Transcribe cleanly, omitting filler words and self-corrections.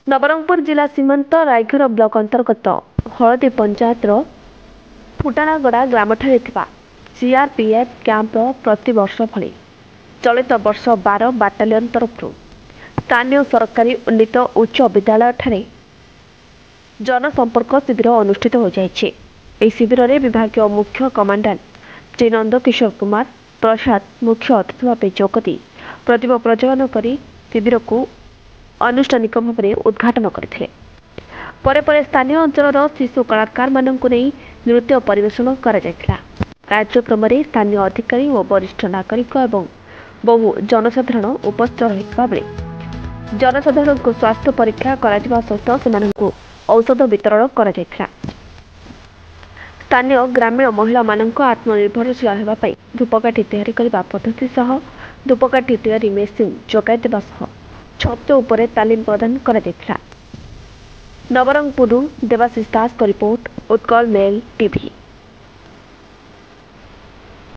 नवरंगपुर जिला सीमांत रायघर ब्लॉक अंतर्गत हलदी पंचायतर फुटाणागड़ा ग्राम सीआरपीएफ कैंप प्रतिवर्ष भली चलित वर्ष 12 बाटालियन तरफ स्थानीय सरकारी उन्नीत उच्च विद्यालय ठारे जनसंपर्क शिविर अनुष्ठित हो जाइछे। एही शिविर में विभागीय मुख्य कमांडेंट श्री नंदकिशोर कुमार प्रसाद मुख्य अतिथि भाव जोगदी प्रतिभा प्रज्वलन कर शिविर को आनुष्ठानिक भाव में उद्घाटन करथिले। परे परे स्थानीय अंचल शिशु कलाकार मानक नहीं नृत्य परिवेषण करा जायतिला। कार्यक्रम में स्थानीय अधिकारी और वरिष्ठ नागरिक एवं बहु जनसाधारण उपस्थित रहितबा बेले जनसाधारण को स्वास्थ्य परीक्षा करा सहित सेमानंकु औषध वितरण करा जायतिला। स्थानीय ग्रामीण महिला मानक आत्मनिर्भरशील हेबा पई धूपकाठी तैयारी करबा पद्धति सह धूपकाठी तैयारी मेसिन जोगाई देबा सह छत उपरे तालीम प्रदान करा जायतिला। नवरंगपुर देवाशीष दास का रिपोर्ट उत्कल मेल टीवी।